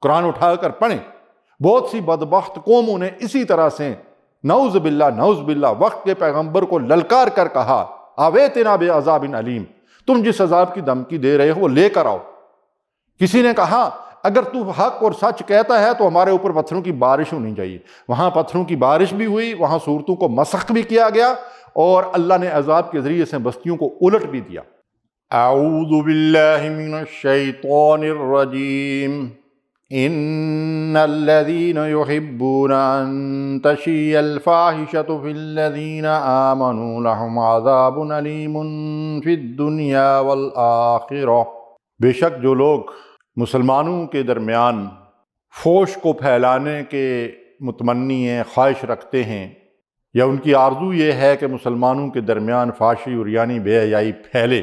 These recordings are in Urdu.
قرآن اٹھا کر پڑھیں۔ بہت سی بدبخت قوموں نے اسی طرح سے نعوذ باللہ وقت کے پیغمبر کو للکار کر کہا آویتنا بعذاب علیم، تم جس عذاب کی دھمکی دے رہے ہو وہ لے کر آؤ۔ کسی نے کہا اگر تو حق اور سچ کہتا ہے تو ہمارے اوپر پتھروں کی بارش ہونی چاہیے۔ وہاں پتھروں کی بارش بھی ہوئی، وہاں صورتوں کو مسخ بھی کیا گیا، اور اللہ نے عذاب کے ذریعے سے بستیوں کو الٹ بھی دیا۔ اعوذ باللہ من الشیطان الرجیم ان الذین یحبون ان تشیع الفاحشۃ فی الذین آمنوا لہم عذاب علیم فی الدنیا والآخرہ۔ بے شک جو لوگ مسلمانوں کے درمیان فحش کو پھیلانے کے متمنی ہیں، خواہش رکھتے ہیں، یا ان کی آرزو یہ ہے کہ مسلمانوں کے درمیان فحاشی اور یعنی بے حیائی پھیلے،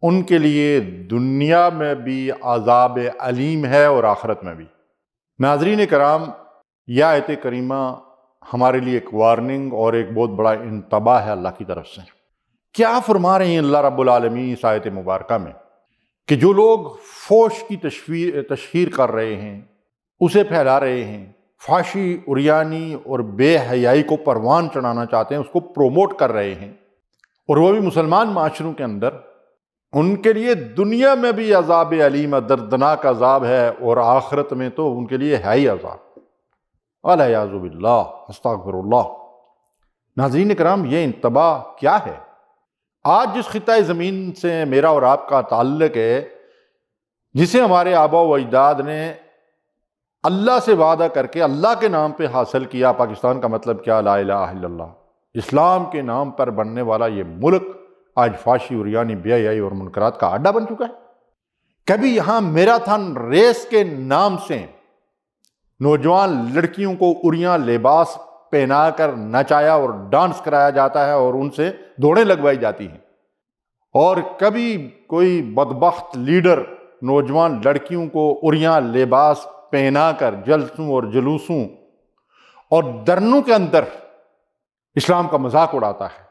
ان کے لیے دنیا میں بھی عذاب علیم ہے اور آخرت میں بھی۔ ناظرین کرام، یہ آیت کریمہ ہمارے لیے ایک وارننگ اور ایک بہت بڑا انتباہ ہے اللہ کی طرف سے۔ کیا فرما رہے ہیں اللہ رب العالمین اس آیت مبارکہ میں؟ کہ جو لوگ فحش کی تشہیر کر رہے ہیں، اسے پھیلا رہے ہیں، فحاشی، عریانی اور بے حیائی کو پروان چڑھانا چاہتے ہیں، اس کو پروموٹ کر رہے ہیں، اور وہ بھی مسلمان معاشروں کے اندر، ان کے لیے دنیا میں بھی عذاب علیم، دردناک عذاب ہے، اور آخرت میں تو ان کے لیے ہے ہی عذاب۔ والعیاذ باللہ، استغفر اللہ۔ ناظرین کرام، یہ انتباہ کیا ہے؟ آج جس خطہ زمین سے میرا اور آپ کا تعلق ہے، جسے ہمارے آبا و اجداد نے اللہ سے وعدہ کر کے اللہ کے نام پہ حاصل کیا، پاکستان کا مطلب کیا؟ لا الہ الا اللہ، اسلام کے نام پر بننے والا یہ ملک آج فحاشی، عریانی، بے حیائی اور منکرات کا اڈا بن چکا ہے۔ کبھی یہاں میراتھن ریس کے نام سے نوجوان لڑکیوں کو عریاں لباس پہنا کر نچایا اور ڈانس کرایا جاتا ہے اور ان سے دوڑیں لگوائی جاتی ہیں، اور کبھی کوئی بدبخت لیڈر نوجوان لڑکیوں کو عریاں لباس پہنا کر جلسوں اور جلوسوں اور دھرنوں کے اندر اسلام کا مذاق اڑاتا ہے۔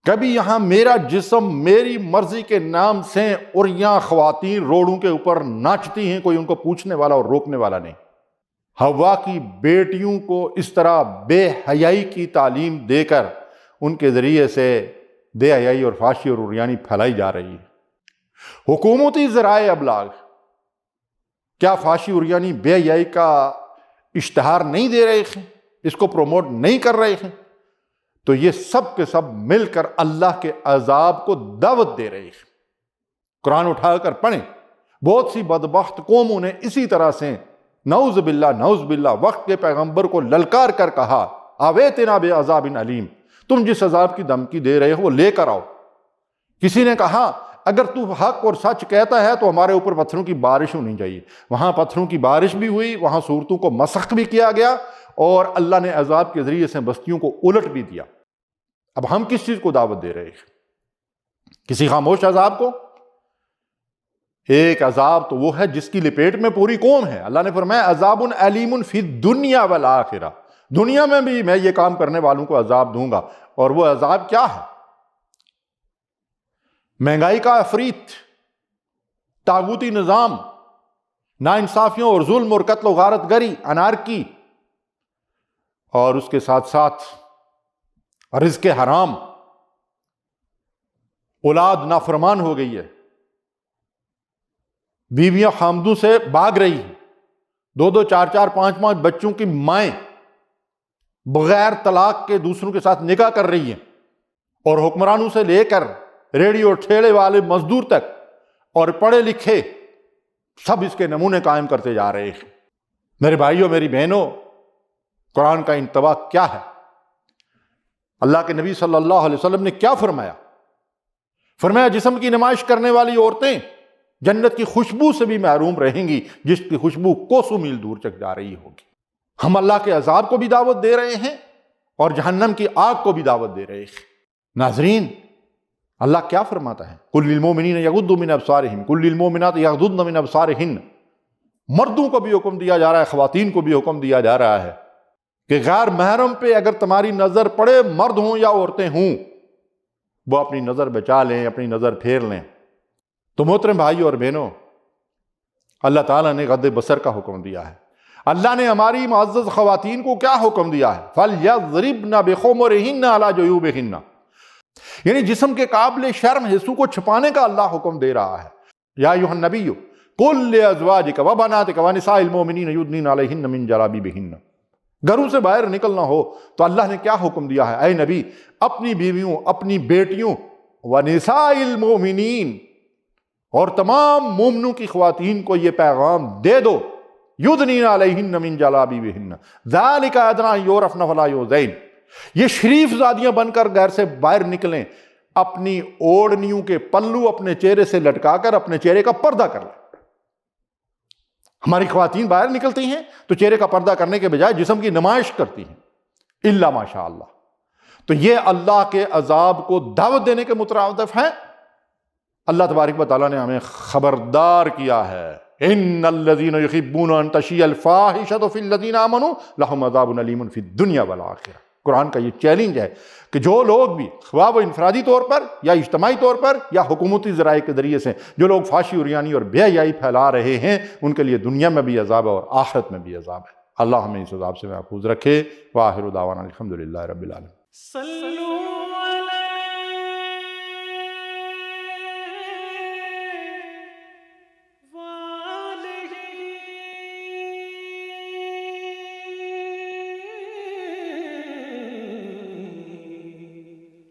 کبھی یہاں میرا جسم میری مرضی کے نام سے عریاں خواتین روڈوں کے اوپر ناچتی ہیں، کوئی ان کو پوچھنے والا اور روکنے والا نہیں۔ حوا کی بیٹیوں کو اس طرح بے حیائی کی تعلیم دے کر ان کے ذریعے سے بے حیائی اور فحاشی اور عریانی پھیلائی جا رہی ہے۔ حکومتی ذرائع ابلاغ کیا فحاشی، عریانی، بے حیائی کا اشتہار نہیں دے رہے ہیں، اس کو پروموٹ نہیں کر رہے ہیں؟ تو یہ سب کے سب مل کر اللہ کے عذاب کو دعوت دے رہے ہیں۔ قرآن اٹھا کر پڑھیں۔ بہت سی بدبخت قوموں نے اسی طرح سے نعوذ باللہ وقت کے پیغمبر کو للکار کر کہا آویتنا بعذاب علیم، تم جس عذاب کی دھمکی دے رہے ہو وہ لے کر آؤ۔ کسی نے کہا اگر تو حق اور سچ کہتا ہے تو ہمارے اوپر پتھروں کی بارش ہونی چاہیے۔ وہاں پتھروں کی بارش بھی ہوئی، وہاں صورتوں کو مسخ بھی کیا گیا، اور اللہ نے عذاب کے ذریعے سے بستیوں کو الٹ بھی دیا۔ اب ہم کس چیز کو دعوت دے رہے ہیں؟ کسی خاموش عذاب کو؟ ایک عذاب تو وہ ہے جس کی لپیٹ میں پوری قوم ہے۔ اللہ نے فرمایا عذاب علیم فی الدنیا والآخرہ، دنیا میں بھی میں یہ کام کرنے والوں کو عذاب دوں گا۔ اور وہ عذاب کیا ہے؟ مہنگائی کا افریت، طاغوتی نظام، ناانصافیوں اور ظلم اور قتل و غارت گری، انارکی، اور اس کے ساتھ ساتھ رزق حرام، اولاد نافرمان ہو گئی ہے، بیویاں خامدوں سے بھاگ رہی ہیں، دو دو چار چار پانچ پانچ بچوں کی مائیں بغیر طلاق کے دوسروں کے ساتھ نکاح کر رہی ہیں، اور حکمرانوں سے لے کر ریڑھی اور ٹھیلے والے مزدور تک اور پڑھے لکھے سب اس کے نمونے قائم کرتے جا رہے ہیں۔ میرے بھائیوں، میری بہنوں، قرآن کا انتباہ کیا ہے؟ اللہ کے نبی صلی اللہ علیہ وسلم نے کیا فرمایا؟ فرمایا جسم کی نمائش کرنے والی عورتیں جنت کی خوشبو سے بھی محروم رہیں گی، جس کی خوشبو کوسوں میل دور تک جا رہی ہوگی۔ ہم اللہ کے عذاب کو بھی دعوت دے رہے ہیں اور جہنم کی آگ کو بھی دعوت دے رہے ہیں۔ ناظرین، اللہ کیا فرماتا ہے؟ قُلْ لِلْمُؤْمِنِينَ يَغُضُّوا مِنْ أَبْصَارِهِمْ قُلْ لِلْمُؤْمِنَاتِ يَغْضُضْنَ مِنْ أَبْصَارِهِنَّ۔ مردوں کو بھی حکم دیا جا رہا ہے، خواتین کو بھی حکم دیا جا رہا ہے کہ غیر محرم پہ اگر تمہاری نظر پڑے، مرد ہوں یا عورتیں ہوں، وہ اپنی نظر بچا لیں، اپنی نظر پھیر لیں۔ تو محترم بھائی اور بہنوں، اللہ تعالیٰ نے غض بصر کا حکم دیا ہے۔ اللہ نے ہماری معزز خواتین کو کیا حکم دیا ہے؟ فَلْيَضْرِبْنَ بِخُمُرِهِنَّ عَلَى جُيُوبِهِنَّ، یعنی جسم کے قابل شرم حصوں کو چھپانے کا اللہ حکم دے رہا ہے۔ یا ایھا النبی قل لأزواجک وبناتک ونساء المؤمنین یدنین علیہن من جلابیبہن، گھروں سے باہر نکلنا ہو تو اللہ نے کیا حکم دیا ہے؟ اے نبی اپنی بیویوں، اپنی بیٹیوں، ونساء المؤمنین، اور تمام مومنوں کی خواتین کو یہ پیغام دے دو، یدنین علیہن من جلابیبہن ذالک ادنی ان یعرفن فلا یؤذین، یہ شریف زادیاں بن کر گھر سے باہر نکلیں، اپنی اوڑھنیوں کے پلو اپنے چہرے سے لٹکا کر اپنے چہرے کا پردہ کر لیں۔ ہماری خواتین باہر نکلتی ہیں تو چہرے کا پردہ کرنے کے بجائے جسم کی نمائش کرتی ہیں، الا ماشاء اللہ۔ تو یہ اللہ کے عذاب کو دعوت دینے کے مترادف ہے۔ اللہ تبارک و تعالیٰ نے ہمیں خبردار کیا ہے، ان الذین یحبون ان تشیع الفاحشۃ فی الذین آمنوا لہم عذاب علیم فی الدنیا والآخرہ۔ قرآن کا یہ چیلنج ہے کہ جو لوگ بھی خواہ وہ انفرادی طور پر یا اجتماعی طور پر یا حکومتی ذرائع کے ذریعے سے جو لوگ فحشی اور ریانی اور بے حیائی پھیلا رہے ہیں، ان کے لیے دنیا میں بھی عذاب ہے اور آخرت میں بھی عذاب ہے۔ اللہ ہمیں اس عذاب سے محفوظ رکھے۔ وآخر دعوانا الحمدللہ رب العالمین۔